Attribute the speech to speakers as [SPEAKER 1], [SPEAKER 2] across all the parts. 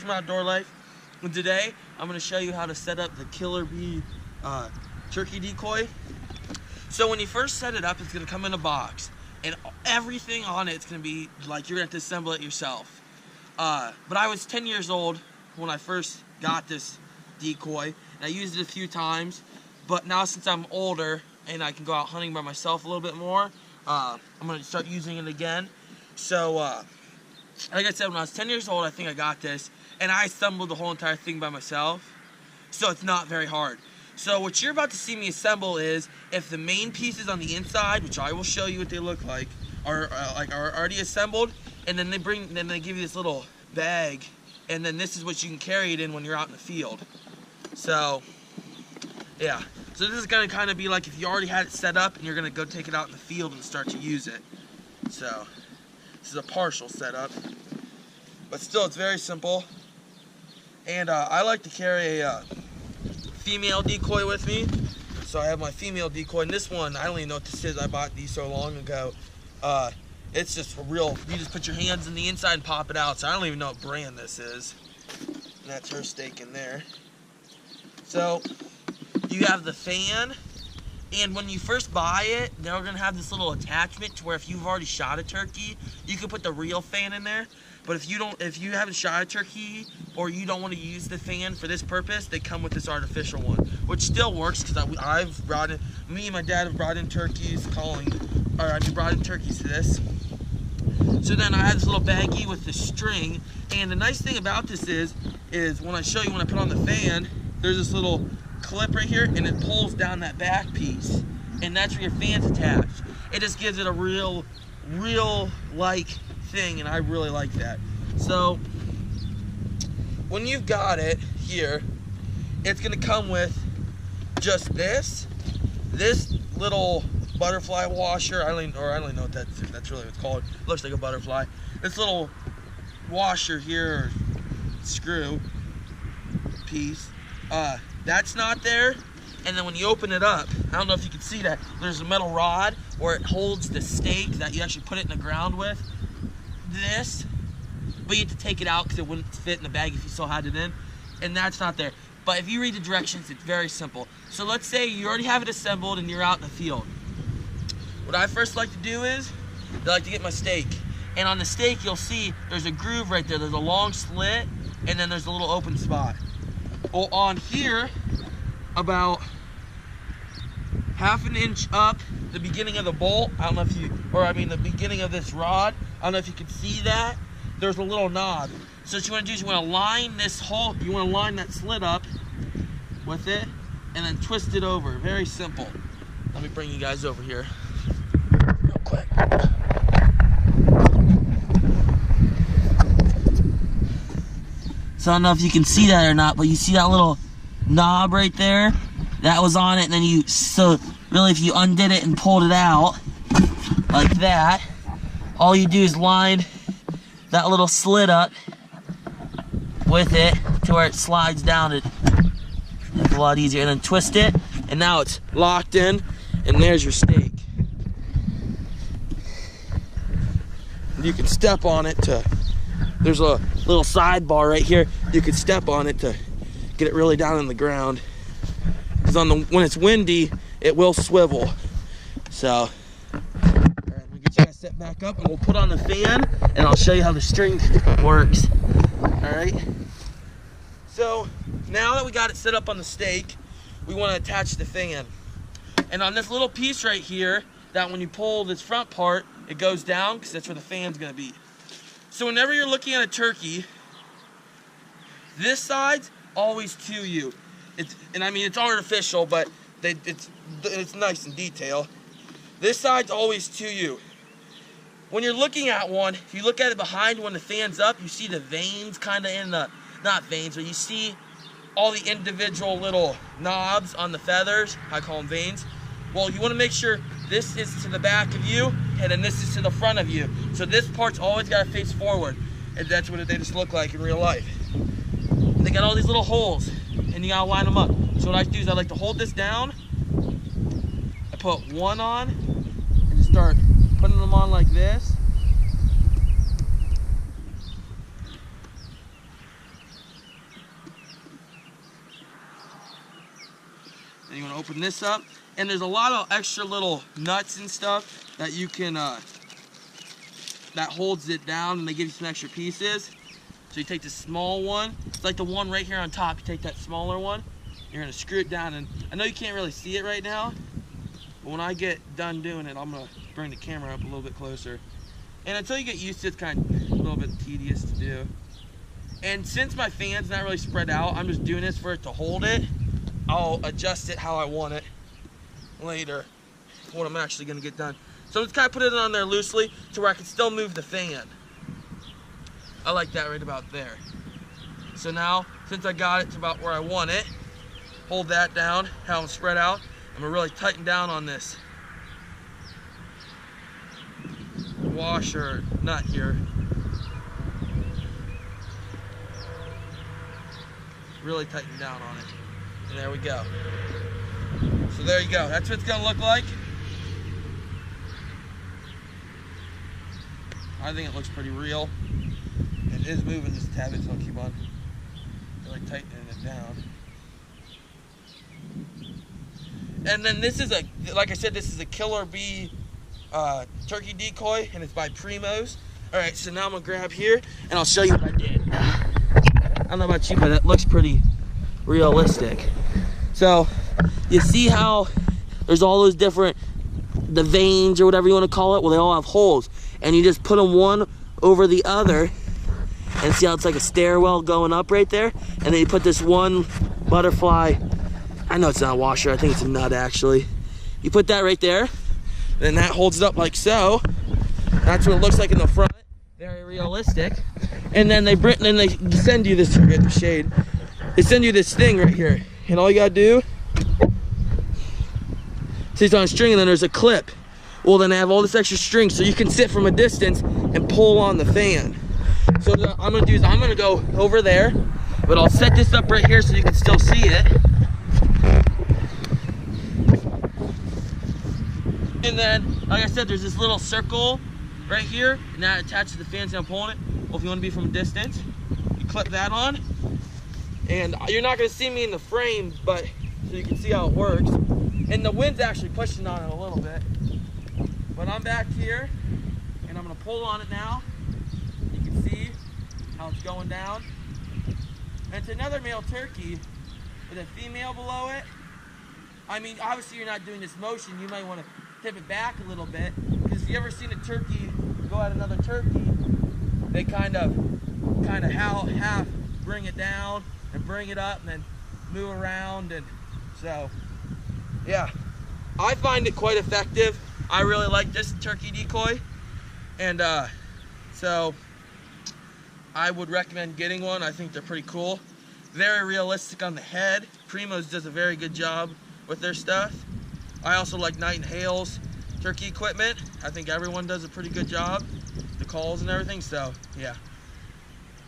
[SPEAKER 1] from Outdoor Life, and today I'm going to show you how to set up the Killer Bee turkey decoy. So when you first set it up, it's going to come in a box, and everything on it's going to be like you're going to have to assemble it yourself. But I was 10 years old when I first got this decoy, and I used it a few times, but now since I'm older and I can go out hunting by myself a little bit more, I'm going to start using it again. So like I said, when I was 10 years old, I think I got this, and I assembled the whole entire thing by myself, so it's not very hard. So what you're about to see me assemble is, if the main pieces on the inside, which I will show you what they look like, are already assembled, and then they give you this little bag, and then this is what you can carry it in when you're out in the field. So yeah, so this is gonna kind of be like if you already had it set up and you're gonna go take it out in the field and start to use it. So this is a partial setup, but still it's very simple. And I like to carry a female decoy with me. So I have my female decoy, and this one, I don't even know what this is. I bought these so long ago. It's just a real, you just put your hands in the inside and pop it out. So I don't even know what brand this is. And that's her stake in there. So you have the fan, and when you first buy it, they're gonna have this little attachment to where if you've already shot a turkey, you can put the real fan in there. But if you haven't shot a turkey, or you don't want to use the fan for this purpose, they come with this artificial one, which still works because I've brought in, me and my dad have brought in turkeys brought in turkeys to this. So then I have this little baggie with the string, and the nice thing about this is when I show you when I put on the fan, there's this little clip right here, and it pulls down that back piece, and that's where your fan's attached. It just gives it a real like thing, and I really like that. So when you've got it here, it's gonna come with just this little butterfly washer. I don't know what that's really what it's called. It looks like a butterfly. This little washer here, or screw piece, that's not there. And then when you open it up, I don't know if you can see that, there's a metal rod where it holds the stake that you actually put it in the ground with. This, but you have to take it out because it wouldn't fit in the bag if you still had it in, and that's not there. But if you read the directions, it's very simple. So let's say you already have it assembled and you're out in the field. What I first like to do is, I like to get my stake, and on the stake you'll see there's a groove right there. There's a long slit, and then there's a little open spot. Well, on here, about half an inch up the beginning of the bolt, I don't know if you, the beginning of this rod, I don't know if you can see that, there's a little knob. So what you want to do is you want to line this hole, you want to line that slit up with it, and then twist it over. Very simple. Let me bring you guys over here real quick. So I don't know if you can see that or not, but you see that little knob right there? That was on it, and then so really if you undid it and pulled it out like that, all you do is line that little slit up with it to where it slides down. It's a lot easier, and then twist it, and now it's locked in, and there's your stake. You can step on it there's a little sidebar right here. You can step on it to get it really down in the ground. Because when it's windy, it will swivel. So, all right, I'm gonna get you guys set back up, and we'll put on the fan, and I'll show you how the string works. All right. So now that we got it set up on the stake, we want to attach the fan. And on this little piece right here, that when you pull this front part, it goes down because that's where the fan's gonna be. So whenever you're looking at a turkey, this side's always to you. It's artificial, but it's nice in detail. This side's always to you. When you're looking at one, if you look at it behind when the fan's up, you see the veins kind of in the, not veins, but you see all the individual little knobs on the feathers. I call them veins. Well, you want to make sure this is to the back of you, and then this is to the front of you. So this part's always got to face forward, and that's what they just look like in real life. And they got all these little holes, and you gotta line them up. So what I do is I like to hold this down. I put one on, and just start putting them on like this. gonna open this up, and there's a lot of extra little nuts and stuff that you can, that holds it down, and they give you some extra pieces. So you take the small one, it's like the one right here on top, you take that smaller one, you're gonna screw it down, and I know you can't really see it right now, but when I get done doing it, I'm gonna bring the camera up a little bit closer. And until you get used to it, it's kind of a little bit tedious to do. And since my fan's not really spread out, I'm just doing this for it to hold it. I'll adjust it how I want it later, when I'm actually gonna get done. So I'm just kind of put it on there loosely to where I can still move the fan. I like that right about there. So now, since I got it to about where I want it, hold that down, how I'm spread out. I'm gonna really tighten down on this washer nut here. Really tighten down on it. And there we go. So there you go. That's what it's gonna look like. I think it looks pretty real. It is moving just a tad bit, so I'll keep on really tightening it down. And then this is like I said, this is a Killer Bee turkey decoy, and it's by Primos. Alright, so now I'm gonna grab here and I'll show you what I did. I don't know about you, but it looks pretty realistic. So you see how there's all those different, the veins or whatever you want to call it, well, they all have holes, and you just put them one over the other, and see how it's like a stairwell going up right there, and then you put this one butterfly, I know it's not a washer, I think it's a nut actually, you put that right there, and that holds it up like so. That's what it looks like in the front, very realistic. And then they send you this, forget the shade, they send you this thing right here, and all you gotta do, see it's on a string, and then there's a clip. Well, then they have all this extra string, so you can sit from a distance and pull on the fan. So what I'm gonna do is I'm gonna go over there, but I'll set this up right here so you can still see it. And then, like I said, there's this little circle right here, and that attaches the fan, so I'm pulling it. Well, if you want to be from a distance, you clip that on, and you're not gonna see me in the frame, but so you can see how it works. And the wind's actually pushing on it a little bit. But I'm back here, and I'm gonna pull on it now. You can see how it's going down. And it's another male turkey with a female below it. I mean, obviously you're not doing this motion. You might want to tip it back a little bit, because if you ever seen a turkey go at another turkey, they kind of half bring it down and bring it up and then move around, and so yeah, I find it quite effective. I really like this turkey decoy, and so I would recommend getting one. I think they're pretty cool, very realistic on the head. Primos does a very good job with their stuff. I also like Night & Hale's turkey equipment. I think everyone does a pretty good job, the calls and everything, so yeah.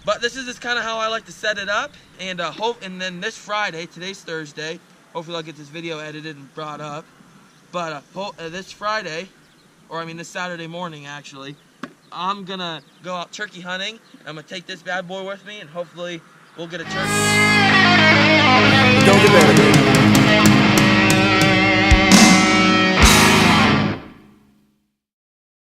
[SPEAKER 1] But this is just kind of how I like to set it up, and and then this Friday, today's Thursday, hopefully I'll get this video edited and brought up, but this Friday, or I mean this Saturday morning actually, I'm gonna go out turkey hunting. I'm gonna take this bad boy with me, and hopefully we'll get a turkey.